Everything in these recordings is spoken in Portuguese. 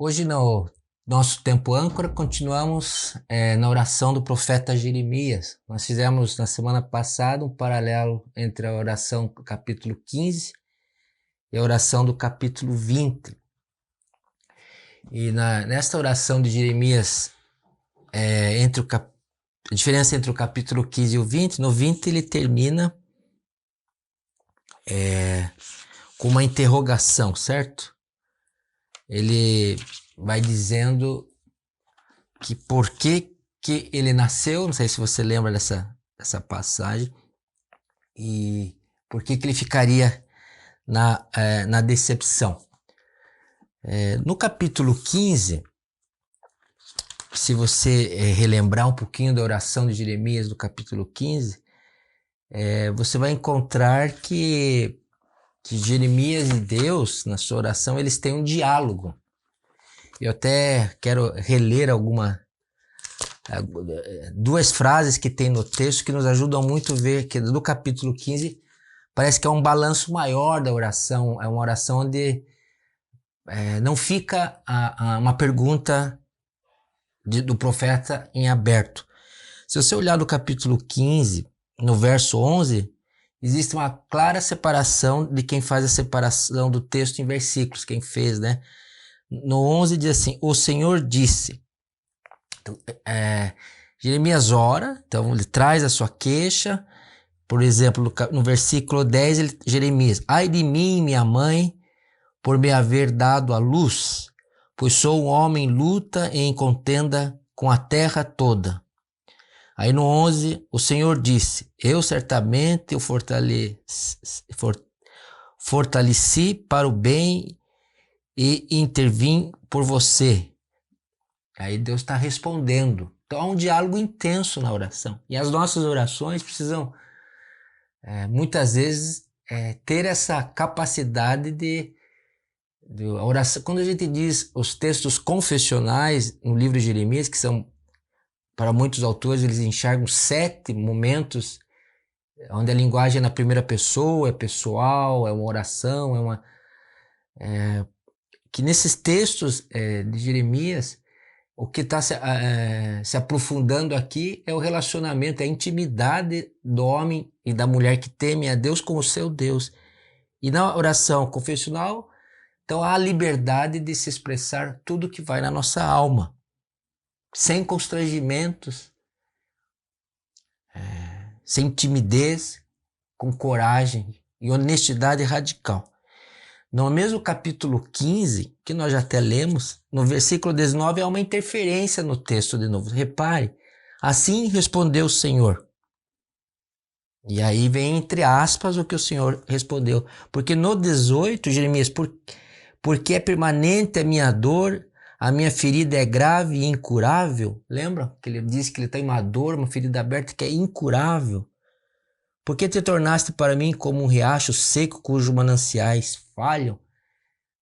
Hoje, no nosso tempo âncora, continuamos na oração do profeta Jeremias. Nós fizemos na semana passada um paralelo entre a oração do capítulo 15 e a oração do capítulo 20. E nesta oração de Jeremias, a diferença entre o capítulo 15 e o 20, no 20 ele termina com uma interrogação, certo? Ele vai dizendo que por que ele nasceu, não sei se você lembra dessa passagem, e por que ele ficaria na decepção. No capítulo 15, se você relembrar um pouquinho da oração de Jeremias do capítulo 15, você vai encontrar que Jeremias e Deus, na sua oração, eles têm um diálogo. Eu até quero reler duas frases que tem no texto que nos ajudam muito a ver que do capítulo 15 parece que é um balanço maior da oração. É uma oração onde não fica uma pergunta do profeta em aberto. Se você olhar no capítulo 15, no verso 11, existe uma clara separação de quem faz a separação do texto em versículos, quem fez, né? No 11 diz assim: o Senhor disse. Então, Jeremias ora, então ele traz a sua queixa. Por exemplo, no versículo 10, Jeremias: ai de mim, minha mãe, por me haver dado à luz, pois sou um homem em luta e em contenda com a terra toda. Aí no 11, o Senhor disse: eu certamente o fortaleci para o bem e intervim por você. Aí Deus está respondendo. Então há um diálogo intenso na oração. E as nossas orações precisam, muitas vezes, ter essa capacidade de oração. Quando a gente diz os textos confessionais no livro de Jeremias, que são, para muitos autores, eles enxergam 7 momentos onde a linguagem é na primeira pessoa, é pessoal, é uma oração, que nesses textos de Jeremias, o que está se aprofundando aqui é o relacionamento, a intimidade do homem e da mulher que temem a Deus com o seu Deus. E na oração confessional, então há a liberdade de se expressar tudo que vai na nossa alma, sem constrangimentos, sem timidez, com coragem e honestidade radical. No mesmo capítulo 15, que nós já até lemos, no versículo 19 há uma interferência no texto de novo. Repare, assim respondeu o Senhor. E aí vem entre aspas o que o Senhor respondeu. Porque no 18, Jeremias, porque é permanente a minha dor, a minha ferida é grave e incurável. Lembra que ele disse que ele tem uma dor, uma ferida aberta que é incurável? Por que te tornaste para mim como um riacho seco cujos mananciais falham?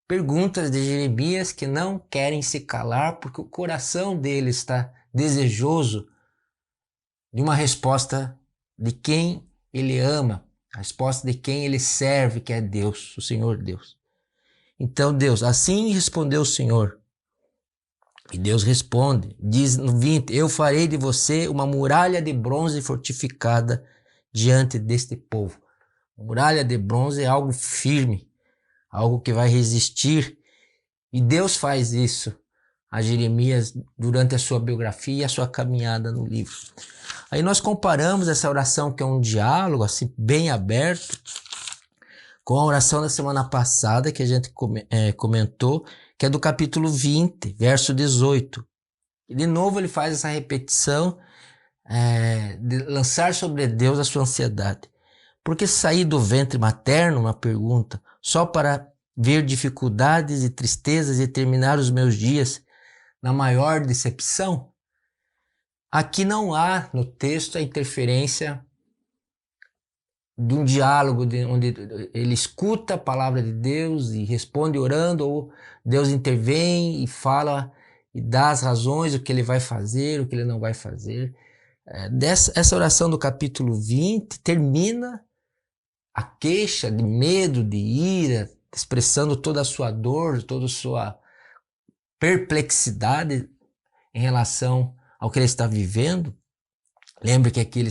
Perguntas de Jeremias que não querem se calar porque o coração dele está desejoso de uma resposta de quem ele ama, a resposta de quem ele serve, que é Deus, o Senhor Deus. Então Deus, assim respondeu o Senhor. E Deus responde, diz no 20, eu farei de você uma muralha de bronze fortificada diante deste povo. Muralha de bronze é algo firme, algo que vai resistir. E Deus faz isso a Jeremias durante a sua biografia e a sua caminhada no livro. Aí nós comparamos essa oração, que é um diálogo assim bem aberto, com a oração da semana passada que a gente comentou, que é do capítulo 20, verso 18. E de novo ele faz essa repetição de lançar sobre Deus a sua ansiedade. Porque sair do ventre materno, uma pergunta, só para ver dificuldades e tristezas e terminar os meus dias na maior decepção? Aqui não há no texto a interferência de um diálogo onde ele escuta a palavra de Deus e responde orando, ou Deus intervém e fala e dá as razões, o que ele vai fazer, o que ele não vai fazer. Essa oração do capítulo 20 termina a queixa de medo, de ira, expressando toda a sua dor, toda a sua perplexidade em relação ao que ele está vivendo. Lembre que aqui ele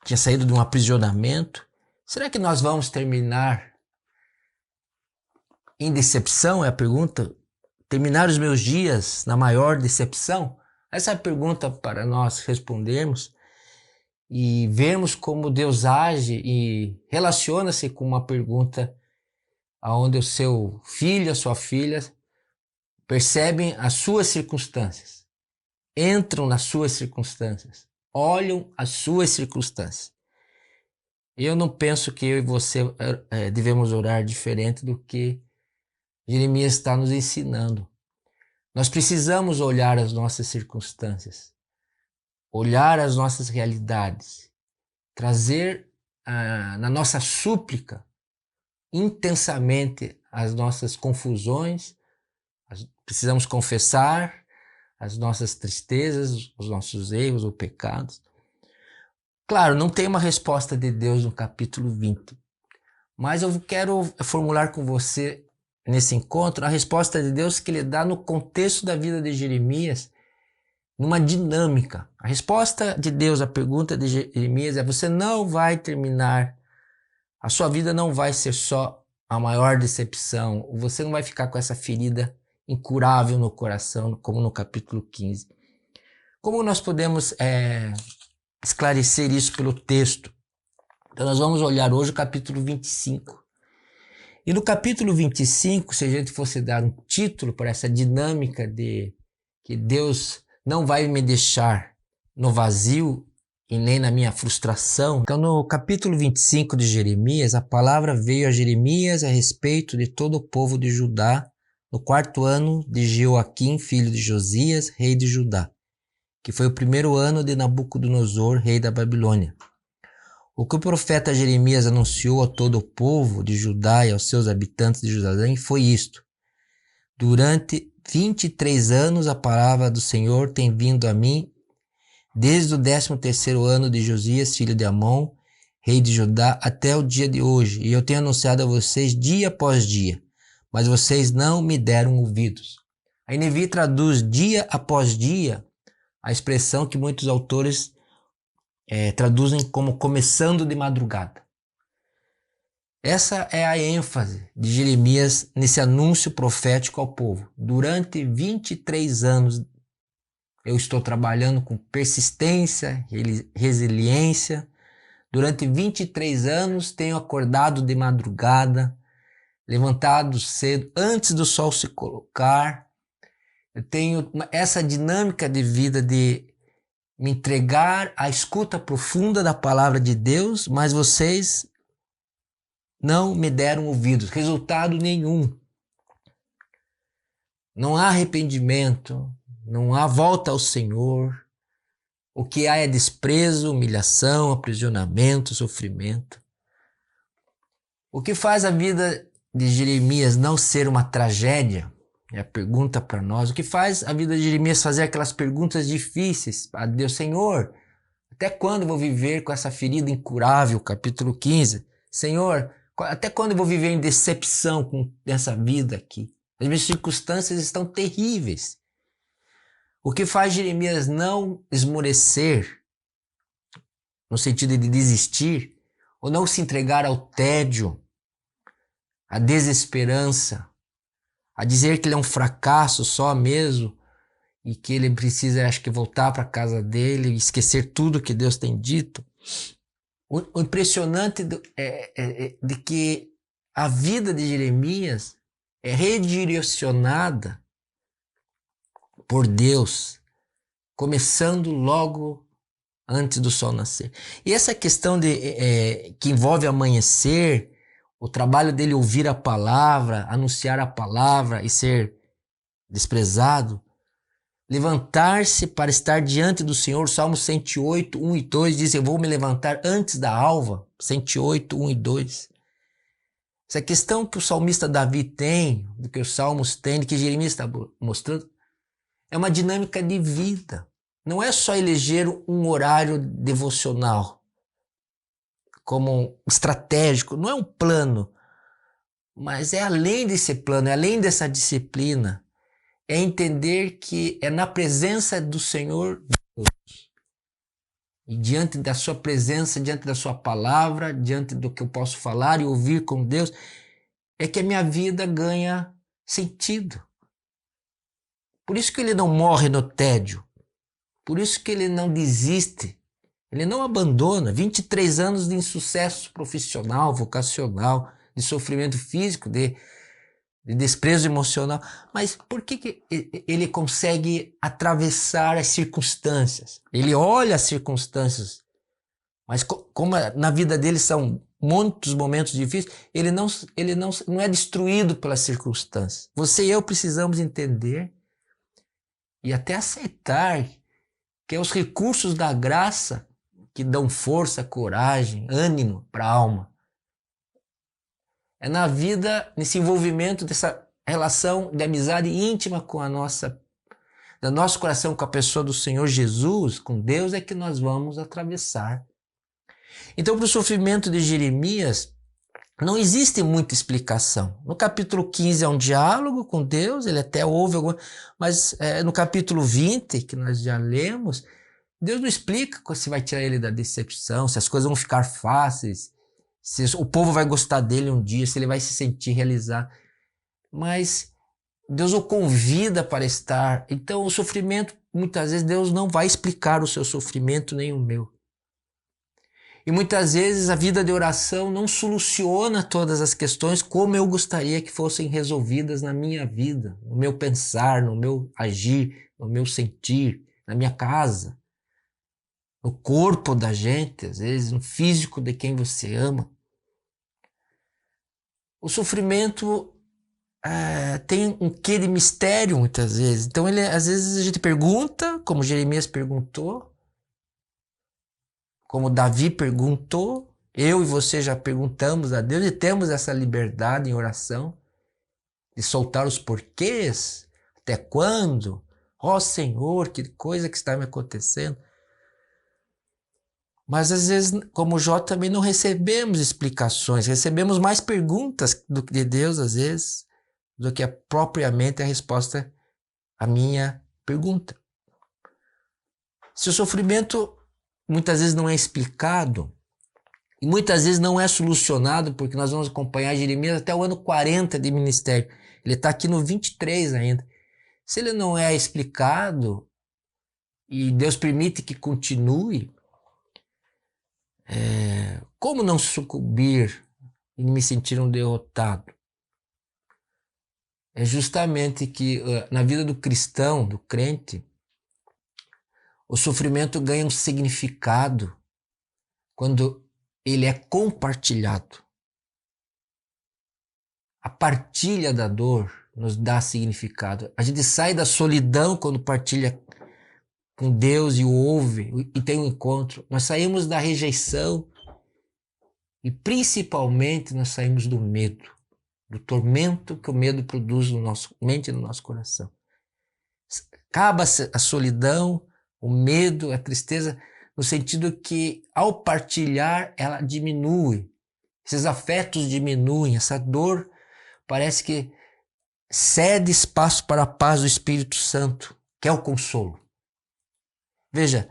tinha saído de um aprisionamento. Será que nós vamos terminar em decepção? É a pergunta. Terminar os meus dias na maior decepção? Essa é a pergunta para nós respondermos e vermos como Deus age e relaciona-se com uma pergunta onde o seu filho, a sua filha percebem as suas circunstâncias, entram nas suas circunstâncias, olham as suas circunstâncias. Eu não penso que eu e você devemos orar diferente do que Jeremias está nos ensinando. Nós precisamos olhar as nossas circunstâncias, olhar as nossas realidades, trazer na nossa súplica intensamente as nossas confusões. Precisamos confessar as nossas tristezas, os nossos erros ou pecados. Claro, não tem uma resposta de Deus no capítulo 20, mas eu quero formular com você nesse encontro a resposta de Deus que ele dá no contexto da vida de Jeremias, numa dinâmica. A resposta de Deus à pergunta de Jeremias é: você não vai terminar, a sua vida não vai ser só a maior decepção, você não vai ficar com essa ferida incurável no coração, como no capítulo 15. Como nós podemos esclarecer isso pelo texto? Então nós vamos olhar hoje o capítulo 25. E no capítulo 25, se a gente fosse dar um título para essa dinâmica de que Deus não vai me deixar no vazio e nem na minha frustração. Então no capítulo 25 de Jeremias, a palavra veio a Jeremias a respeito de todo o povo de Judá, no 4º ano de Jeoaquim, filho de Josias, rei de Judá, que foi o 1º ano de Nabucodonosor, rei da Babilônia. O que o profeta Jeremias anunciou a todo o povo de Judá e aos seus habitantes de Jerusalém foi isto: durante 23 anos a palavra do Senhor tem vindo a mim, desde o 13º ano de Josias, filho de Amon, rei de Judá, até o dia de hoje, e eu tenho anunciado a vocês dia após dia, mas vocês não me deram ouvidos. A NVI traduz dia após dia a expressão que muitos autores traduzem como começando de madrugada. Essa é a ênfase de Jeremias nesse anúncio profético ao povo. Durante 23 anos eu estou trabalhando com persistência, resiliência. Durante 23 anos tenho acordado de madrugada, levantado cedo, antes do sol se colocar. Eu tenho essa dinâmica de vida de me entregar à escuta profunda da palavra de Deus, mas vocês não me deram ouvidos. Resultado nenhum. Não há arrependimento, não há volta ao Senhor. O que há é desprezo, humilhação, aprisionamento, sofrimento. O que faz a vida de Jeremias não ser uma tragédia? É a pergunta para nós. O que faz a vida de Jeremias fazer aquelas perguntas difíceis a Deus? Senhor, até quando eu vou viver com essa ferida incurável? Capítulo 15. Senhor, até quando eu vou viver em decepção com essa vida aqui? As minhas circunstâncias estão terríveis. O que faz Jeremias não esmorecer, no sentido de desistir, ou não se entregar ao tédio, à desesperança, a dizer que ele é um fracasso só mesmo e que ele precisa, acho que, voltar para a casa dele e esquecer tudo que Deus tem dito. O impressionante de que a vida de Jeremias é redirecionada por Deus, começando logo antes do sol nascer. E essa questão que envolve amanhecer, o trabalho dele ouvir a palavra, anunciar a palavra e ser desprezado, levantar-se para estar diante do Senhor, Salmo 108, 1 e 2 diz: eu vou me levantar antes da alva, 108, 1 e 2. Essa questão que o salmista Davi tem, do que os salmos têm, que Jeremias está mostrando, é uma dinâmica de vida. Não é só eleger um horário devocional como estratégico, não é um plano. Mas é além desse plano, é além dessa disciplina. É entender que é na presença do Senhor e diante da sua presença, diante da sua palavra, diante do que eu posso falar e ouvir com Deus, é que a minha vida ganha sentido. Por isso que ele não morre no tédio. Por isso que ele não desiste. Ele não abandona. 23 anos de insucesso profissional, vocacional, de sofrimento físico, de desprezo emocional. Mas por que ele consegue atravessar as circunstâncias? Ele olha as circunstâncias, mas como na vida dele são muitos momentos difíceis, ele não é destruído pelas circunstâncias. Você e eu precisamos entender e até aceitar que é os recursos da graça que dão força, coragem, ânimo para a alma. É na vida, nesse envolvimento, dessa relação de amizade íntima com do nosso coração com a pessoa do Senhor Jesus, com Deus, é que nós vamos atravessar. Então, para o sofrimento de Jeremias, não existe muita explicação. No capítulo 15 é um diálogo com Deus, ele até ouve alguma, mas no capítulo 20, que nós já lemos, Deus não explica se vai tirar ele da decepção, se as coisas vão ficar fáceis, se o povo vai gostar dele um dia, se ele vai se sentir realizado. Mas Deus o convida para estar. Então o sofrimento, muitas vezes Deus não vai explicar o seu sofrimento nem o meu. E muitas vezes a vida de oração não soluciona todas as questões como eu gostaria que fossem resolvidas na minha vida, no meu pensar, no meu agir, no meu sentir, na minha casa, no corpo da gente, às vezes no físico de quem você ama. O sofrimento tem um quê de mistério muitas vezes. Então às vezes a gente pergunta, como Jeremias perguntou, como Davi perguntou, eu e você já perguntamos a Deus e temos essa liberdade em oração de soltar os porquês, até quando? Ó Senhor, que coisa que está me acontecendo. Mas às vezes, como Jó, também não recebemos explicações, recebemos mais perguntas de Deus às vezes, do que propriamente a resposta à minha pergunta. Se o sofrimento muitas vezes não é explicado e muitas vezes não é solucionado, porque nós vamos acompanhar Jeremias até o ano 40 de ministério. Ele está aqui no 23 ainda. Se ele não é explicado e Deus permite que continue, como não sucumbir e me sentir um derrotado? É justamente que na vida do cristão, do crente, o sofrimento ganha um significado quando ele é compartilhado. A partilha da dor nos dá significado. A gente sai da solidão quando partilha com Deus e o ouve e tem um encontro. Nós saímos da rejeição e principalmente nós saímos do medo, do tormento que o medo produz no nosso mente e no nosso coração. Acaba a solidão, o medo, a tristeza, no sentido que ao partilhar ela diminui, esses afetos diminuem, essa dor parece que cede espaço para a paz do Espírito Santo, que é o consolo. Veja,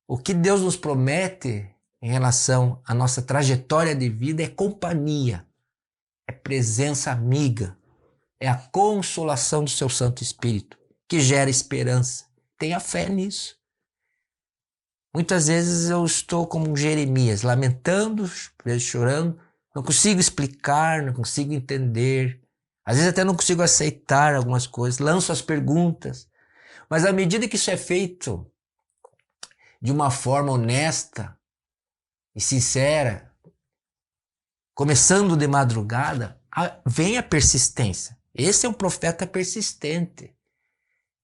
o que Deus nos promete em relação à nossa trajetória de vida é companhia, é presença amiga, é a consolação do seu Santo Espírito, que gera esperança. Tenha fé nisso. Muitas vezes eu estou como Jeremias, lamentando, chorando, não consigo explicar, não consigo entender, às vezes até não consigo aceitar algumas coisas, lanço as perguntas, mas à medida que isso é feito de uma forma honesta e sincera, começando de madrugada, vem a persistência. Esse é um profeta persistente.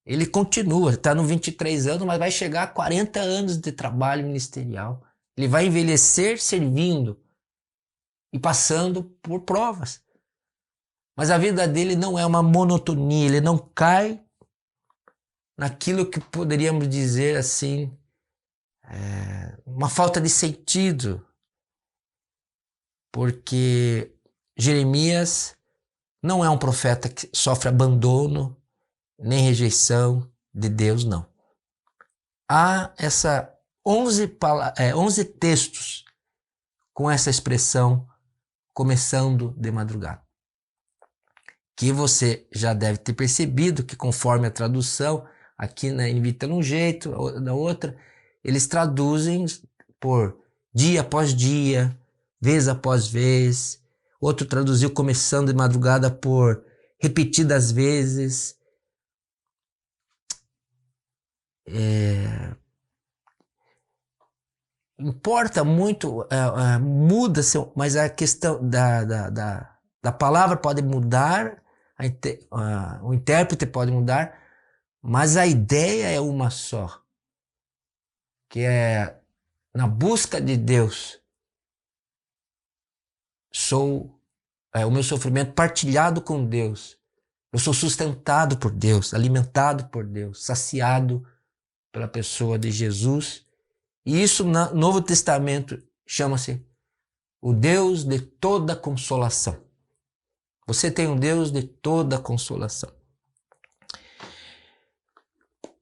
Ele continua, está no 23 anos, mas vai chegar a 40 anos de trabalho ministerial. Ele vai envelhecer servindo e passando por provas. Mas a vida dele não é uma monotonia, ele não cai naquilo que poderíamos dizer assim, uma falta de sentido. Porque Jeremias Não é um profeta que sofre abandono, nem rejeição de Deus, não. Há 11 textos com essa expressão, começando de madrugada. Que você já deve ter percebido que, conforme a tradução, aqui na NVT tá num jeito, na outra, eles traduzem por dia após dia, vez após vez. Outro traduziu começando de madrugada por repetidas vezes. Importa muito, muda, mas a questão da palavra pode mudar, o intérprete pode mudar, mas a ideia é uma só, que é na busca de Deus. O meu sofrimento partilhado com Deus. Eu sou sustentado por Deus, alimentado por Deus, saciado pela pessoa de Jesus. E isso no Novo Testamento chama-se o Deus de toda consolação. Você tem um Deus de toda consolação.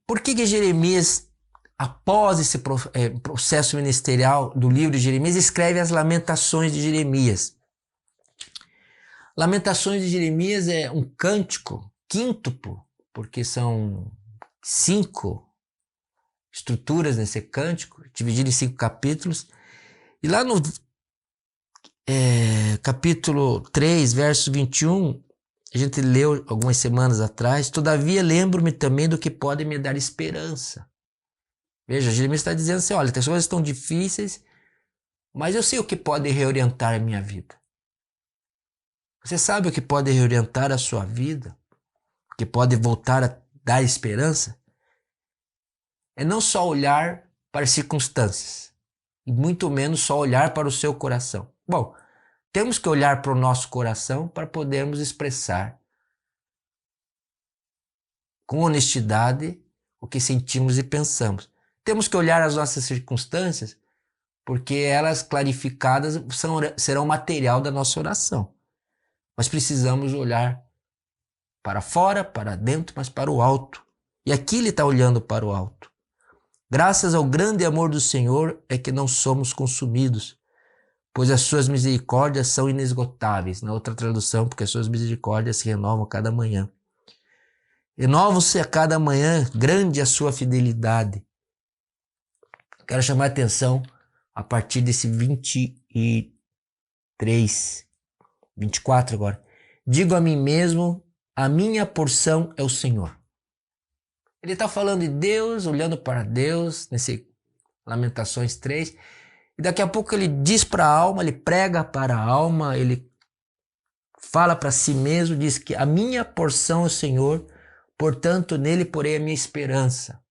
Por que Jeremias, após esse processo ministerial do livro de Jeremias, escreve as Lamentações de Jeremias? Lamentações de Jeremias é um cântico quíntuplo, porque são 5 estruturas nesse cântico, dividido em 5 capítulos. E lá no capítulo 3, verso 21, a gente leu algumas semanas atrás: todavia lembro-me também do que pode me dar esperança. Veja, Jeremias está dizendo assim: olha, as coisas estão difíceis, mas eu sei o que pode reorientar a minha vida. Você sabe o que pode reorientar a sua vida? O que pode voltar a dar esperança? É não só olhar para as circunstâncias, e muito menos só olhar para o seu coração. Bom, temos que olhar para o nosso coração para podermos expressar com honestidade o que sentimos e pensamos. Temos que olhar as nossas circunstâncias porque elas, clarificadas, serão material da nossa oração. Mas precisamos olhar para fora, para dentro, mas para o alto. E aqui ele está olhando para o alto. Graças ao grande amor do Senhor é que não somos consumidos, pois as suas misericórdias são inesgotáveis. Na outra tradução, porque as suas misericórdias se renovam a cada manhã. Renovam-se a cada manhã, grande a sua fidelidade. Quero chamar a atenção a partir desse 24 agora. Digo a mim mesmo, a minha porção é o Senhor. Ele está falando de Deus, olhando para Deus, nesse Lamentações 3. E daqui a pouco ele diz para a alma, ele prega para a alma, ele fala para si mesmo, diz que a minha porção é o Senhor, portanto nele porei a minha esperança.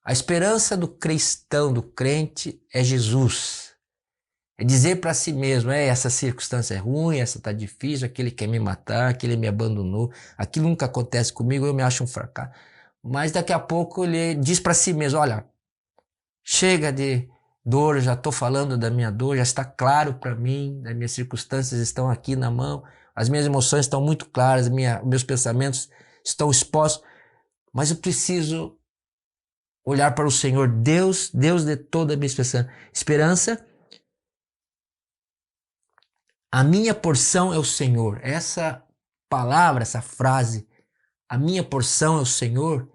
A esperança do cristão, do crente, é Jesus. É dizer para si mesmo: essa circunstância é ruim, essa está difícil, aquele quer me matar, aquele me abandonou, aquilo nunca acontece comigo, eu me acho um fracasso. Mas daqui a pouco ele diz para si mesmo: olha, chega de dor, já estou falando da minha dor, já está claro para mim, as minhas circunstâncias estão aqui na mão, as minhas emoções estão muito claras, meus pensamentos estão expostos, mas eu preciso olhar para o Senhor, Deus de toda a minha esperança. A minha porção é o Senhor. Essa palavra, essa frase, a minha porção é o Senhor,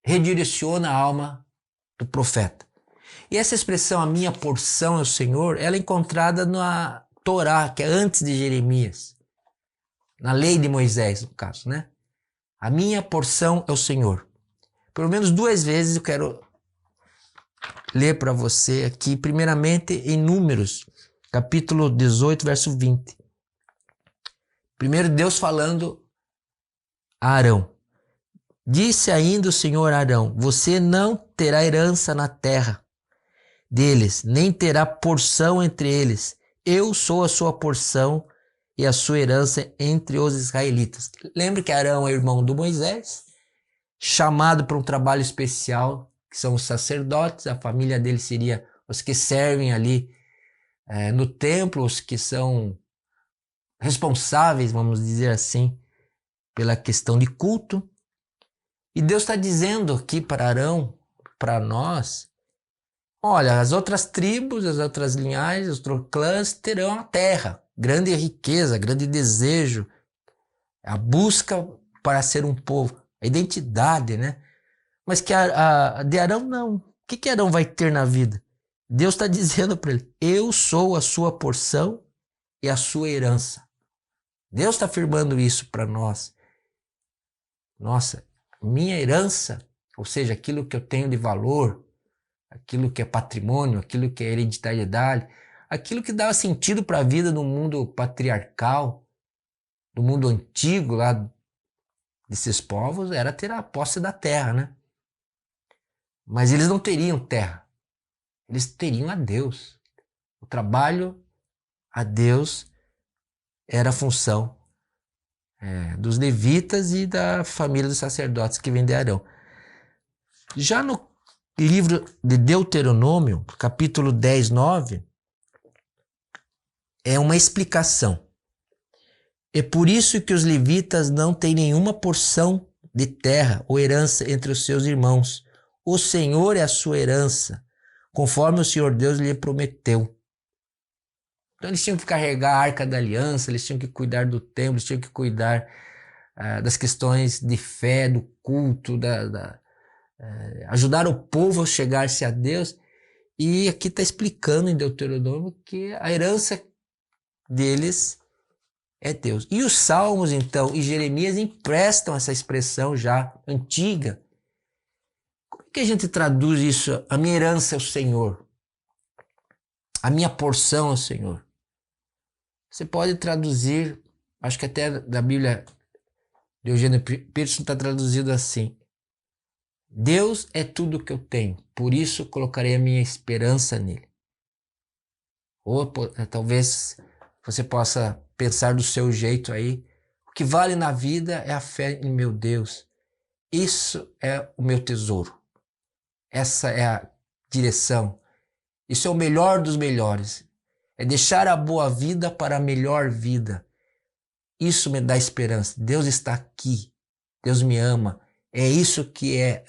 redireciona a alma do profeta. E essa expressão, a minha porção é o Senhor, ela é encontrada na Torá, que é antes de Jeremias. Na lei de Moisés, no caso, né? A minha porção é o Senhor. Pelo menos 2 vezes eu quero ler para você aqui, primeiramente em Números, capítulo 18, verso 20. Primeiro Deus falando a Arão. Disse ainda o Senhor a Arão: você não terá herança na terra deles, nem terá porção entre eles. Eu sou a sua porção e a sua herança entre os israelitas. Lembre que Arão é irmão do Moisés, chamado para um trabalho especial, que são os sacerdotes. A família dele seria os que servem ali no templo, os que são responsáveis, vamos dizer assim, pela questão de culto. E Deus está dizendo aqui para Arão, para nós, olha, as outras tribos, as outras linhagens, os outros clãs terão a terra, grande riqueza, grande desejo, a busca para ser um povo, a identidade, né? Mas que a de Arão não. O que Arão vai ter na vida? Deus está dizendo para ele, eu sou a sua porção e a sua herança. Deus está afirmando isso para nós. Nossa, minha herança, ou seja, aquilo que eu tenho de valor, aquilo que é patrimônio, aquilo que é hereditariedade, aquilo que dava sentido para a vida no mundo patriarcal, no mundo antigo lá desses povos, era ter a posse da terra, né? Mas eles não teriam terra, eles teriam a Deus. O trabalho a Deus era a função dos levitas e da família dos sacerdotes que vem de Arão. Já no livro de Deuteronômio, capítulo 10, 9, é uma explicação. É por isso que os levitas não têm nenhuma porção de terra ou herança entre os seus irmãos. O Senhor é a sua herança, conforme o Senhor Deus lhe prometeu. Então eles tinham que carregar a Arca da Aliança, eles tinham que cuidar do templo, eles tinham que cuidar das questões de fé, do culto, ajudar o povo a chegar-se a Deus. E aqui está explicando em Deuteronômio que a herança deles é Deus. E os Salmos, então, e Jeremias emprestam essa expressão já antiga. Como é que a gente traduz isso? A minha herança é o Senhor. A minha porção é o Senhor. Você pode traduzir, acho que até da Bíblia de Eugênio Peterson está traduzido assim: Deus é tudo que eu tenho, por isso colocarei a minha esperança nele. Ou talvez você possa pensar do seu jeito aí: o que vale na vida é a fé em meu Deus. Isso é o meu tesouro. Essa é a direção. Isso é o melhor dos melhores. É deixar a boa vida para a melhor vida. Isso me dá esperança. Deus está aqui. Deus me ama. É isso que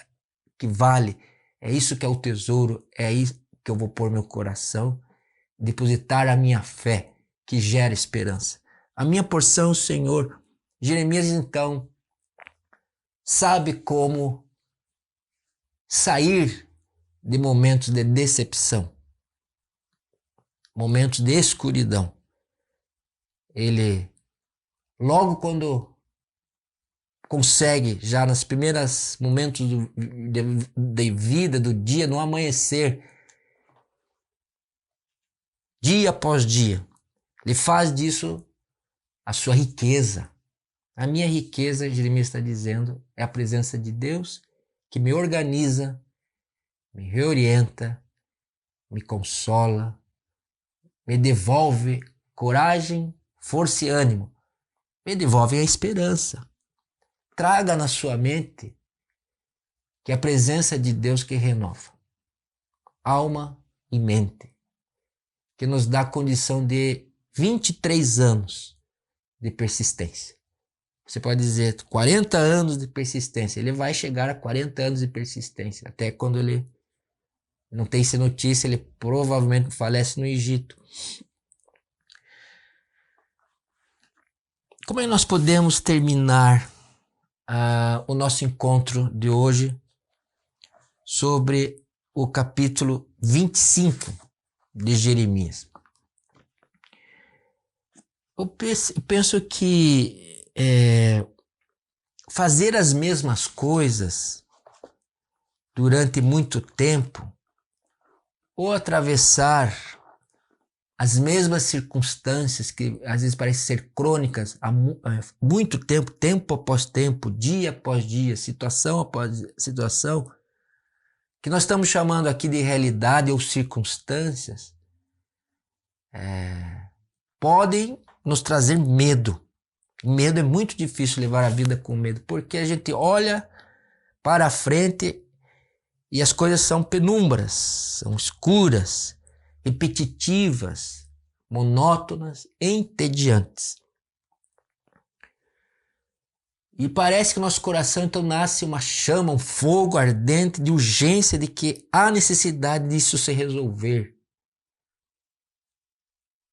vale. É isso que é o tesouro. É isso que eu vou pôr meu coração. Depositar a minha fé, que gera esperança. A minha porção, Senhor. Jeremias, então, sabe como sair de momentos de decepção, momentos de escuridão. Ele, logo quando consegue, já nos primeiros momentos de vida, do dia, no amanhecer, dia após dia, ele faz disso a sua riqueza. A minha riqueza, Jeremias está dizendo, é a presença de Deus que me organiza, me reorienta, me consola, me devolve coragem, força e ânimo. Me devolve a esperança. Traga na sua mente que é a presença de Deus que renova alma e mente, que nos dá a condição de 23 anos de persistência. Você pode dizer 40 anos de persistência. Ele vai chegar a 40 anos de persistência, até quando ele não tem essa notícia, ele provavelmente falece no Egito. Como é que nós podemos terminar o nosso encontro de hoje sobre o capítulo 25 de Jeremias? Eu penso que fazer as mesmas coisas durante muito tempo ou atravessar as mesmas circunstâncias que às vezes parecem ser crônicas há muito tempo, tempo após tempo, dia após dia, situação após situação, que nós estamos chamando aqui de realidade ou circunstâncias, podem nos trazer medo. Medo é muito difícil levar a vida com medo, porque a gente olha para a frente e as coisas são penumbras, são escuras, repetitivas, monótonas, entediantes. E parece que no nosso coração então nasce uma chama, um fogo ardente de urgência de que há necessidade disso se resolver.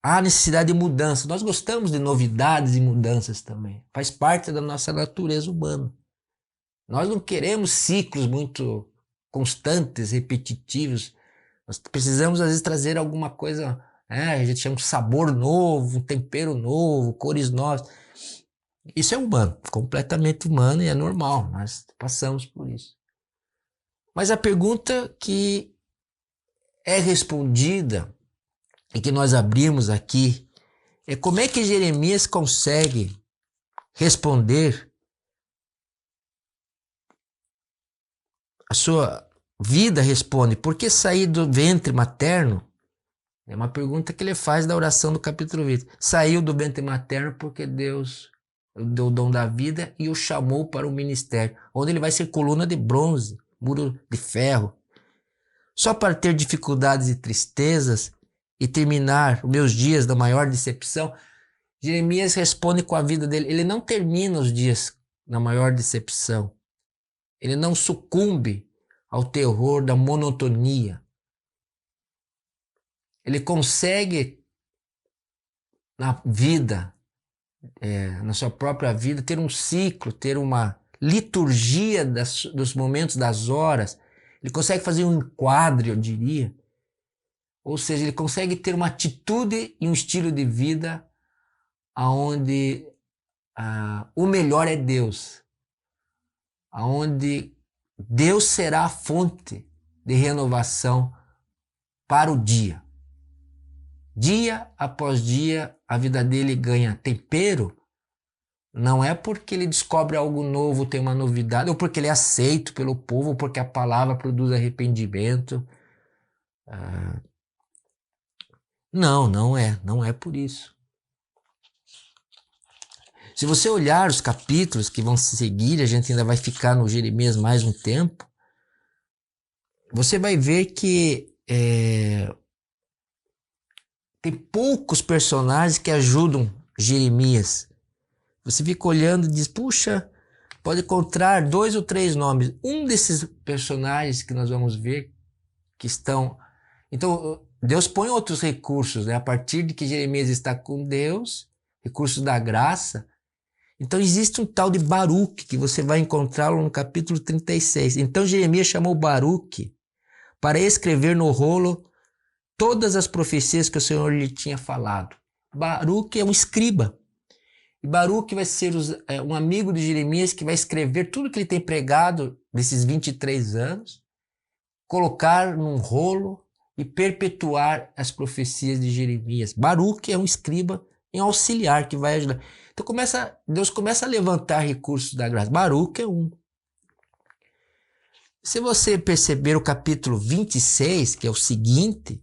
Há necessidade de mudança. Nós gostamos de novidades e mudanças também. Faz parte da nossa natureza humana. Nós não queremos ciclos muito constantes, repetitivos. Nós precisamos, às vezes, trazer alguma coisa, a gente chama de sabor novo, um tempero novo, cores novas. Isso é humano, completamente humano e é normal. Nós passamos por isso. Mas a pergunta que é respondida e que nós abrimos aqui é como é que Jeremias consegue responder a sua vida responde, por que sair do ventre materno? É uma pergunta que ele faz da oração do capítulo 20. Saiu do ventre materno porque Deus deu o dom da vida e o chamou para o ministério, onde ele vai ser coluna de bronze, muro de ferro. Só para ter dificuldades e tristezas e terminar os meus dias da maior decepção, Jeremias responde com a vida dele. Ele não termina os dias na maior decepção. Ele não sucumbe ao terror da monotonia. Ele consegue, na vida, na sua própria vida, ter um ciclo, ter uma liturgia dos momentos, das horas. Ele consegue fazer um enquadre, eu diria. Ou seja, ele consegue ter uma atitude e um estilo de vida onde o melhor é Deus. Onde Deus será a fonte de renovação para o dia. Dia após dia, a vida dele ganha tempero, não é porque ele descobre algo novo, tem uma novidade, ou porque ele é aceito pelo povo, ou porque a palavra produz arrependimento. Não é por isso. Se você olhar os capítulos que vão se seguir, a gente ainda vai ficar no Jeremias mais um tempo, você vai ver que tem poucos personagens que ajudam Jeremias. Você fica olhando e diz, puxa, pode encontrar 2 ou 3 nomes. Um desses personagens que nós vamos ver que estão... Então, Deus põe outros recursos, né? A partir de que Jeremias está com Deus, recursos da graça. Então, existe um tal de Baruque, que você vai encontrá-lo no capítulo 36. Então, Jeremias chamou Baruque para escrever no rolo todas as profecias que o Senhor lhe tinha falado. Baruque é um escriba. E Baruque vai ser um amigo de Jeremias que vai escrever tudo que ele tem pregado nesses 23 anos, colocar num rolo e perpetuar as profecias de Jeremias. Baruque é um escriba, um auxiliar que vai ajudar. Então Deus começa a levantar recursos da graça. Baruque é um. Se você perceber o capítulo 26, que é o seguinte,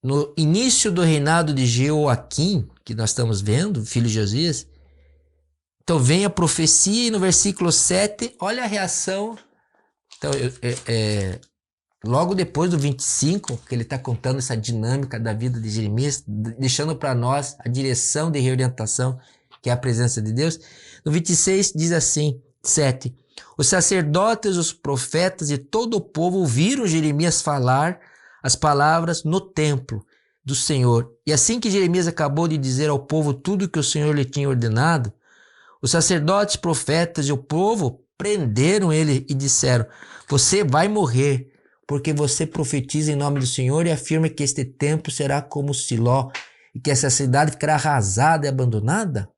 no início do reinado de Jeoaquim, que nós estamos vendo, filho de Josias, então vem a profecia e no versículo 7, olha a reação. Então, logo depois do 25, que ele está contando essa dinâmica da vida de Jeremias, deixando para nós a direção de reorientação, que é a presença de Deus. No 26 diz assim, 7, os sacerdotes, os profetas e todo o povo ouviram Jeremias falar as palavras no templo do Senhor. E assim que Jeremias acabou de dizer ao povo tudo o que o Senhor lhe tinha ordenado, os sacerdotes, profetas e o povo prenderam ele e disseram, você vai morrer, porque você profetiza em nome do Senhor e afirma que este templo será como Siló e que essa cidade ficará arrasada e abandonada?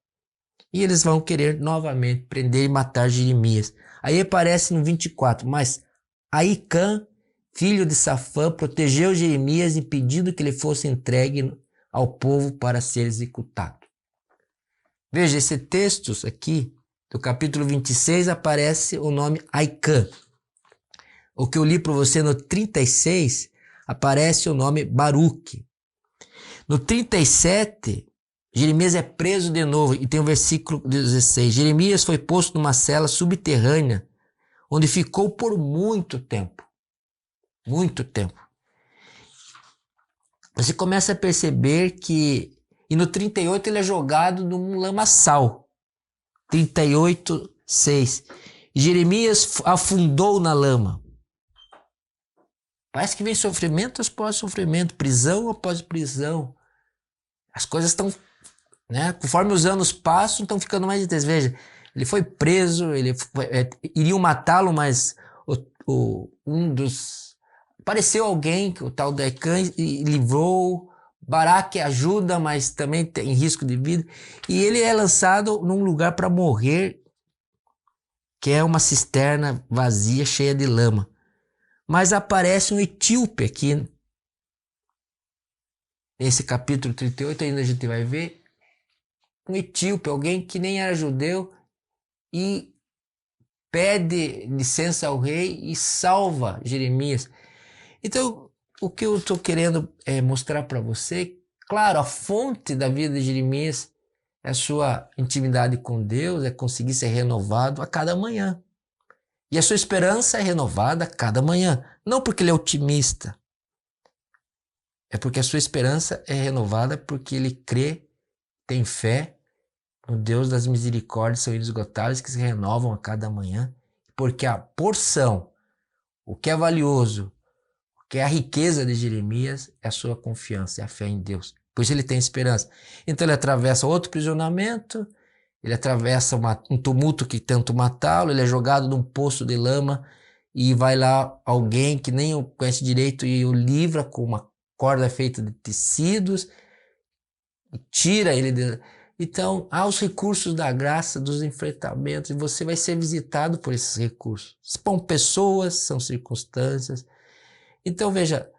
E eles vão querer novamente prender e matar Jeremias. Aí aparece no 24, mas Aicã, filho de Safã, protegeu Jeremias impedindo que ele fosse entregue ao povo para ser executado. Veja, esse texto aqui, do capítulo 26, aparece o nome Aicã. O que eu li para você no 36, aparece o nome Baruque. No 37, Jeremias é preso de novo, e tem o versículo 16. Jeremias foi posto numa cela subterrânea, onde ficou por muito tempo. Muito tempo. Você começa a perceber que... E no 38 ele é jogado num lamaçal. 38, 6. Jeremias afundou na lama. Parece que vem sofrimento após sofrimento, prisão após prisão. As coisas estão, né? Conforme os anos passam, estão ficando mais intensas. Veja, ele foi preso, iriam matá-lo, mas apareceu alguém, o tal Decã, e livrou. Baraque ajuda, mas também tem risco de vida. E ele é lançado num lugar para morrer, que é uma cisterna vazia, cheia de lama. Mas aparece um etíope aqui. Nesse capítulo 38 ainda a gente vai ver. Um etíope, alguém que nem era judeu, e pede licença ao rei e salva Jeremias. Então, o que eu estou querendo mostrar para você, claro, a fonte da vida de Jeremias é a sua intimidade com Deus, é conseguir ser renovado a cada manhã. E a sua esperança é renovada a cada manhã. Não porque ele é otimista, é porque a sua esperança é renovada porque ele crê, tem fé no Deus das misericórdias, são inesgotáveis, que se renovam a cada manhã. Porque a porção, o que é valioso, que é a riqueza de Jeremias, é a sua confiança, é a fé em Deus. Por isso ele tem esperança. Então ele atravessa outro prisionamento, ele atravessa um tumulto que tenta matá-lo, ele é jogado num poço de lama e vai lá alguém que nem o conhece direito e o livra com uma corda feita de tecidos e tira ele. Então há os recursos da graça, dos enfrentamentos, e você vai ser visitado por esses recursos. São pessoas, são circunstâncias. Então, veja,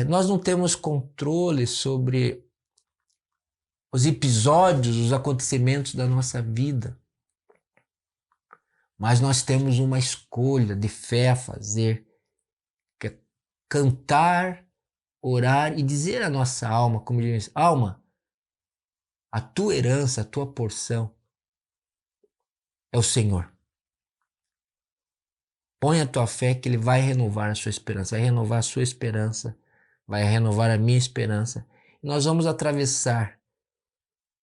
nós não temos controle sobre os episódios, os acontecimentos da nossa vida, mas nós temos uma escolha de fé a fazer, que é cantar, orar e dizer à nossa alma, como diz, alma, a tua herança, a tua porção é o Senhor. Põe a tua fé que Ele vai renovar a sua esperança, vai renovar a sua esperança, vai renovar a minha esperança. E nós vamos atravessar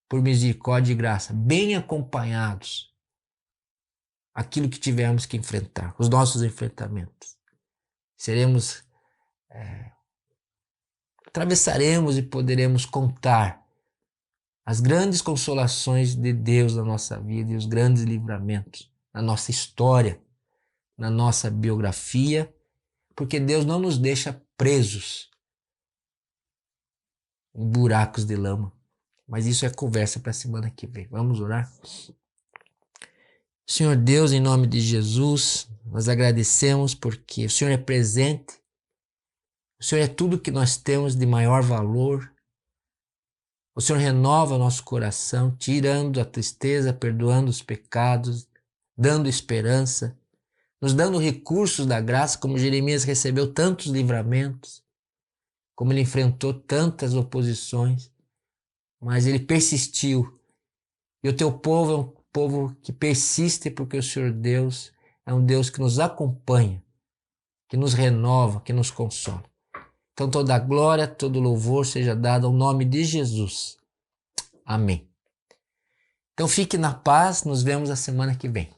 por misericórdia e graça, bem acompanhados, aquilo que tivermos que enfrentar, os nossos enfrentamentos. Atravessaremos e poderemos contar as grandes consolações de Deus na nossa vida e os grandes livramentos na nossa história, na nossa biografia, porque Deus não nos deixa presos em buracos de lama. Mas isso é conversa para a semana que vem. Vamos orar? Senhor Deus, em nome de Jesus, nós agradecemos porque o Senhor é presente, o Senhor é tudo que nós temos de maior valor. O Senhor renova nosso coração, tirando a tristeza, perdoando os pecados, dando esperança, nos dando recursos da graça, como Jeremias recebeu tantos livramentos, como ele enfrentou tantas oposições, mas ele persistiu. E o teu povo é um povo que persiste porque o Senhor Deus é um Deus que nos acompanha, que nos renova, que nos consola. Então toda a glória, todo louvor seja dado ao nome de Jesus. Amém. Então fique na paz, nos vemos a semana que vem.